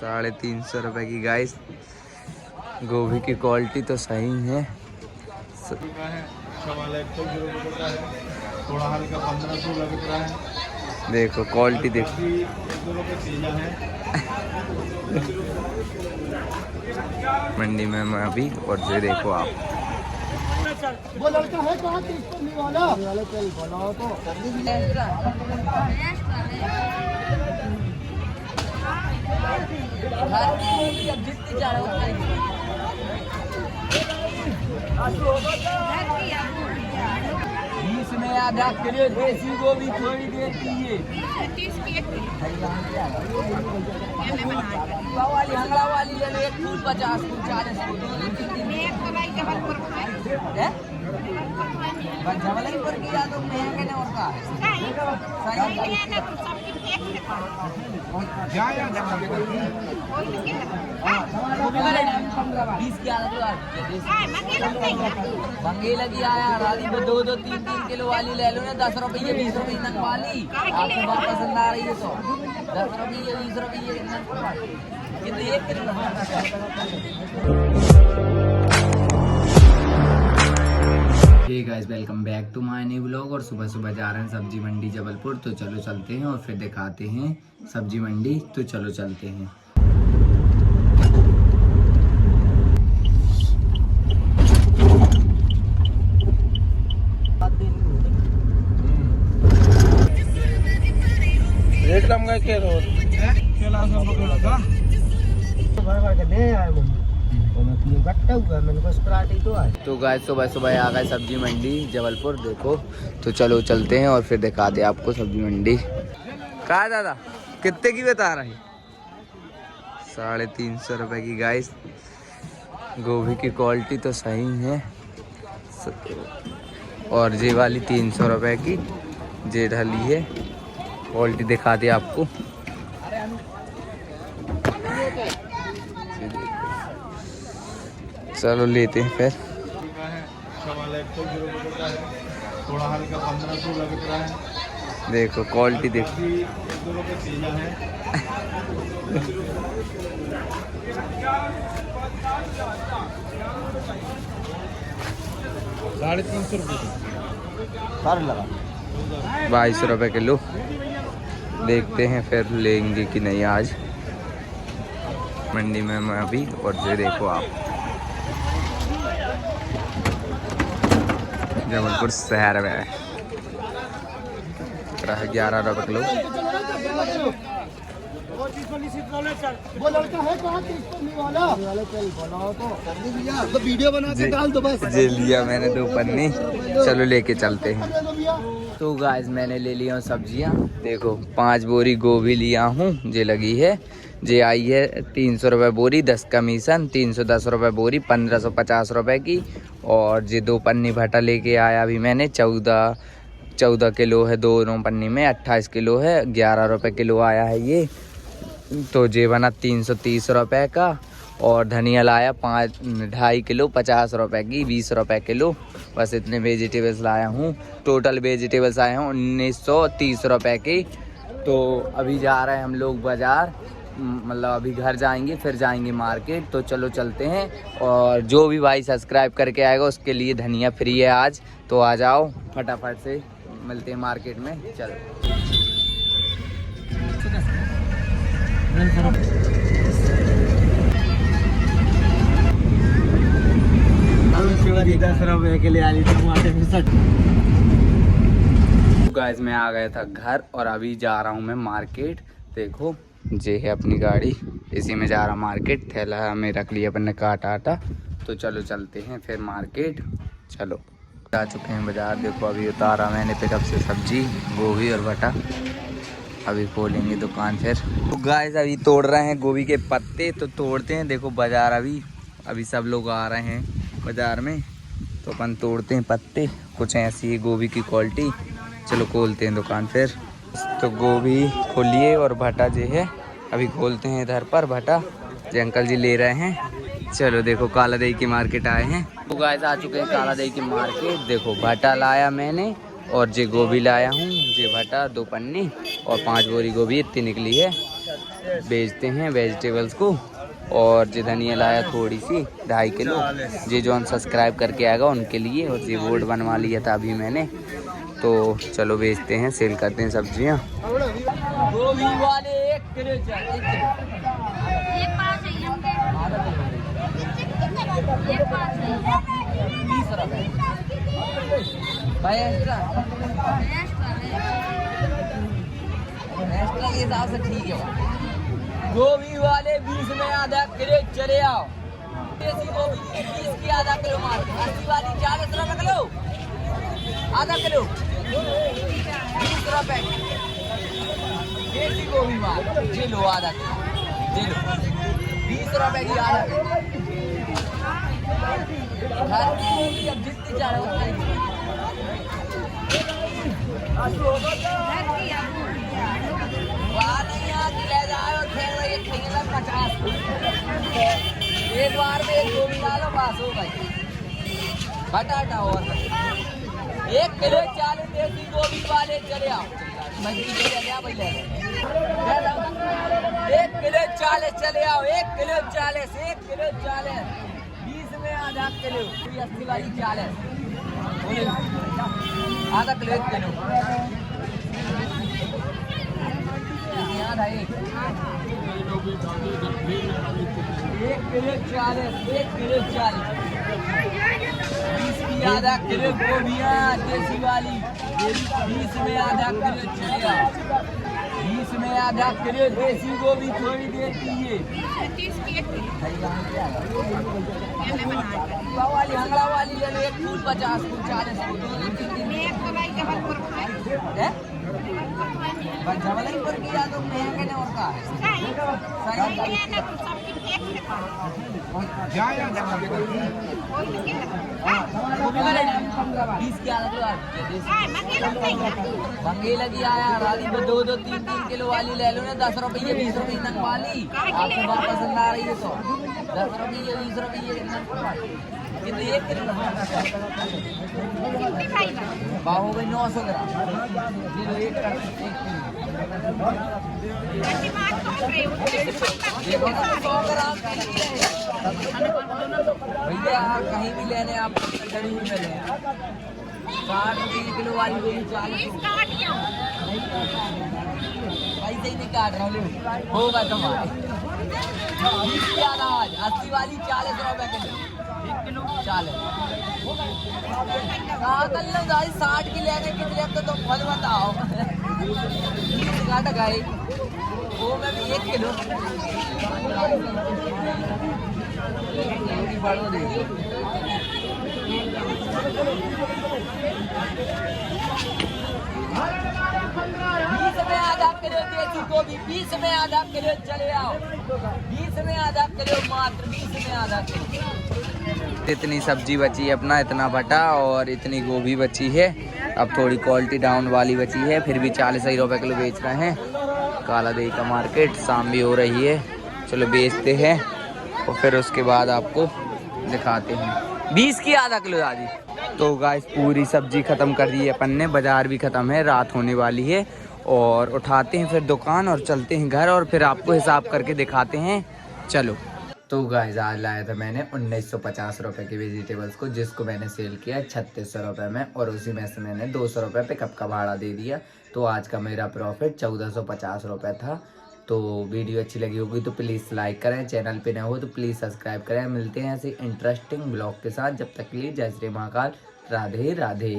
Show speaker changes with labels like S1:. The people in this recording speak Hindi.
S1: ₹350 की गाइस। गोभी की क्वालिटी तो सही है।
S2: थोड़ा हल्का 1500 लग रहा है।
S1: देखो क्वालिटी देखो। मंडी में मैं अभी और ये देखो आप।
S2: वो लड़का है कहाँ वाला चल बनाओ तो
S3: इसमें आधा किलो देसी गोभी थोड़ी देर दीजिए। वाली हंगा वाली ले लो, एक फूल 50 फूल 40 फूल जमल ही पर किया तो महंगे नहीं होता मंगे लगी आया राधी को 2-3 किलो वाली ले लो ना। 10 रुपये 20 रुपये नंग वाली आपको बात पसंद आ रही है तो 10 रुपये 20 रुपये नंग वाली ये तो 1 kilo.
S1: Hey guys, welcome back to my new vlog. और सुबह सुबह जा रहे हैं सब्जी मंडी जबलपुर। तो चलो चलते हैं और फिर दिखाते हैं सब्जी मंडी। तो चलो चलते हैं।
S2: रेट कम गए के रोज केला सब पकड़ा था भर के ले आए मैं गट्टा हुआ मैंने को स्प्राइट तो है।
S1: तो गाइस सुबह सुबह आ गए सब्जी मंडी जबलपुर। देखो तो चलो चलते हैं और फिर दिखाते हैं आपको सब्जी मंडी। कहा दादा कितने की बता रहे हैं? ₹350 की गाइस। गोभी की क्वालिटी तो सही है। और ये वाली ₹300 की जे ढली है। क्वालिटी दिखा दी आपको। चलो लेते हैं फिर।
S2: थोड़ा हल्का 1500 लग रहा है।
S1: देखो क्वालिटी देखो।
S2: 350 रुपये
S3: सारे लगा
S1: ₹22 किलो। देखते हैं फिर लेंगे कि नहीं आज मंडी में मैं अभी। और ये देखो आप जबलपुर शहर में ₹11 किलो।
S2: वो लड़का है कहाँ वाला चल बनाओ तो वीडियो बना के डाल दो बस।
S1: जे लिया मैंने 2 पन्नी। चलो लेके चलते हैं। तो गाइस मैंने ले लिया सब्जियां। देखो 5 बोरी गोभी लिया हूँ। जे लगी है जे आई है ₹300 बोरी, 10 कमीशन, ₹310 बोरी, ₹1550 की। और जे 2 पन्नी भटा लेके आया अभी मैंने। 14 किलो है दोनों पन्नी में। 28 किलो है। ₹11 किलो आया है ये। तो जे बना ₹330 का। और धनिया लाया 2.5 किलो ₹50 की, ₹20 किलो। बस इतने वेजिटेबल्स लाया हूँ। टोटल वेजिटेबल्स आए हैं ₹1930 के। तो अभी जा रहे हैं हम लोग बाज़ार, मतलब अभी घर जाएंगे फिर जाएंगे मार्केट। तो चलो चलते हैं। और जो भी भाई सब्सक्राइब करके आएगा उसके लिए धनिया फ्री है आज। तो आ जाओ फटाफट से, मिलते हैं मार्केट में। चलो
S3: ₹10 के लिए आई टमाटर
S1: गाइस मैं आ गया था घर और अभी जा रहा हूँ मैं मार्केट। देखो ये है अपनी गाड़ी, इसी में जा रहा मार्केट। थैला में रख लिया अपन ने काटा आटा। तो चलो चलते हैं फिर मार्केट। चलो जा चुके हैं बाजार। देखो अभी उतारा मैंने पिकअप से सब्जी, गोभी और भटा। अभी खोलेंगे दुकान फिर। तो गाइस अभी तोड़ रहे हैं गोभी के पत्ते। तो तोड़ते हैं। देखो बाजार अभी सब लोग आ रहे हैं बाजार में। तो अपन तोड़ते हैं पत्ते। कुछ ऐसी है गोभी की क्वालिटी। चलो खोलते हैं दुकान फिर। तो गोभी खोलिए और भटा जो है अभी खोलते हैं इधर पर। भटा जो अंकल जी ले रहे हैं। चलो देखो काला दही की मार्केट आए हैं। तो गाइस आ चुके हैं काला दही की मार्केट। देखो भटा लाया मैंने और जे गोभी लाया हूँ। जे भटा 2 पन्नी और 5 बोरी गोभी इतनी निकली है। बेचते हैं वेजिटेबल्स को। और जो धनिया लाया थोड़ी सी 2.5 किलो, ये जो सब्सक्राइब करके आएगा उनके लिए। और ये बोर्ड बनवा लिया था अभी मैंने, तो चलो बेचते हैं, सेल करते हैं सब्जियाँ।
S3: गोभी वाले 1 किलो चाहिए, 20 रुपए भाई। एक्स्ट्रा के हिसाब से ठीक है। गोभी वाले 20 में आधा किलो चले आओ। देसी गोभी 20 की आधा किलो मार, 80 वाली 40 रुपए किलो, आधा किलो 20 रुपए। देसी गोभी मार जी लो, आधा किलो जी लो, 20 रुपए की आधा किलो। घर की गोभी अब जितनी चाहे उतनी ले जाओ और फेंक रही 50। एक बार में 1 गोभी डालो बस हो भाई। बटाटा और 1 किलो 40 देसी गोभी वाले चले आओ। 1 किलो 40 चले आओ, 1 किलो 40, 1 किलो 40, 20 में आधा किलो, 80 वाली 40, आधा किलो 1 किलो। एक किलो 40, 1 किलो 40, 20 की आधा किलो गोभियाँ देसी वाली, 20 में आधा किलो चलेगा, 20 में आधा किलो देसी गोभी थोड़ी देर दीजिए। वाली हंगला वाली ले लो, 1 फूल 50, फूल 40, जबलपुर की या तो महंगे ने और का है मंगे लगी आया राधी को 2-2, 3-3 किलो वाली ले लो ना, 10 रुपये 20 रुपये नंग वाली। आपको बात पसंद आ रही है तो 10 रुपये 20 रुपये ये तो 1 किलो बाबू भाई 900 ग्राम किलो, 1 देखो ना 100 ग्राम भैया। कहीं भी लेने आप जरूर मिले 60 रुपये किलो वाली गोभी 40 भाई सही नहीं काट रहा हूँ, होगा तुम्हारे 80 वाली 40 रुपए किलो, 1 किलो 40। कर लो भाई 60 की लेने कितने, अब तो तुम फल बताओ। काट गए वो में भी 1 किलो बढ़ो दे 20 में आधा किलो देसी गोभी, 20 में आधा किलो चले आओ, 20 में आधा किलो मात्र, 20 में आधा किलो।
S1: इतनी सब्जी बची है अपना, इतना भटा और इतनी गोभी बची है। अब थोड़ी क्वालिटी डाउन वाली बची है, फिर भी 40 रुपए किलो बेच रहे हैं। काला देवी का मार्केट शाम भी हो रही है, चलो बेचते हैं और फिर उसके बाद आपको दिखाते हैं। 20 की आधा किलो दादी। तो गाइस पूरी सब्जी ख़त्म कर दी है अपन ने, बाज़ार भी ख़त्म है, रात होने वाली है। और उठाते हैं फिर दुकान और चलते हैं घर और फिर आपको हिसाब करके दिखाते हैं, चलो। तो गाइस आज लाया था मैंने 1950 रुपये के वेजिटेबल्स को, जिसको मैंने सेल किया 3600 रुपये में, और उसी में से मैंने 200 रुपये पिकअप का भाड़ा दे दिया। तो आज का मेरा प्रॉफिट 1450 रुपये था। तो वीडियो अच्छी लगी होगी तो प्लीज़ लाइक करें, चैनल पे न हो तो प्लीज़ सब्सक्राइब करें। मिलते हैं ऐसे इंटरेस्टिंग ब्लॉग के साथ, जब तक के लिए जय श्री महाकाल, राधे राधे।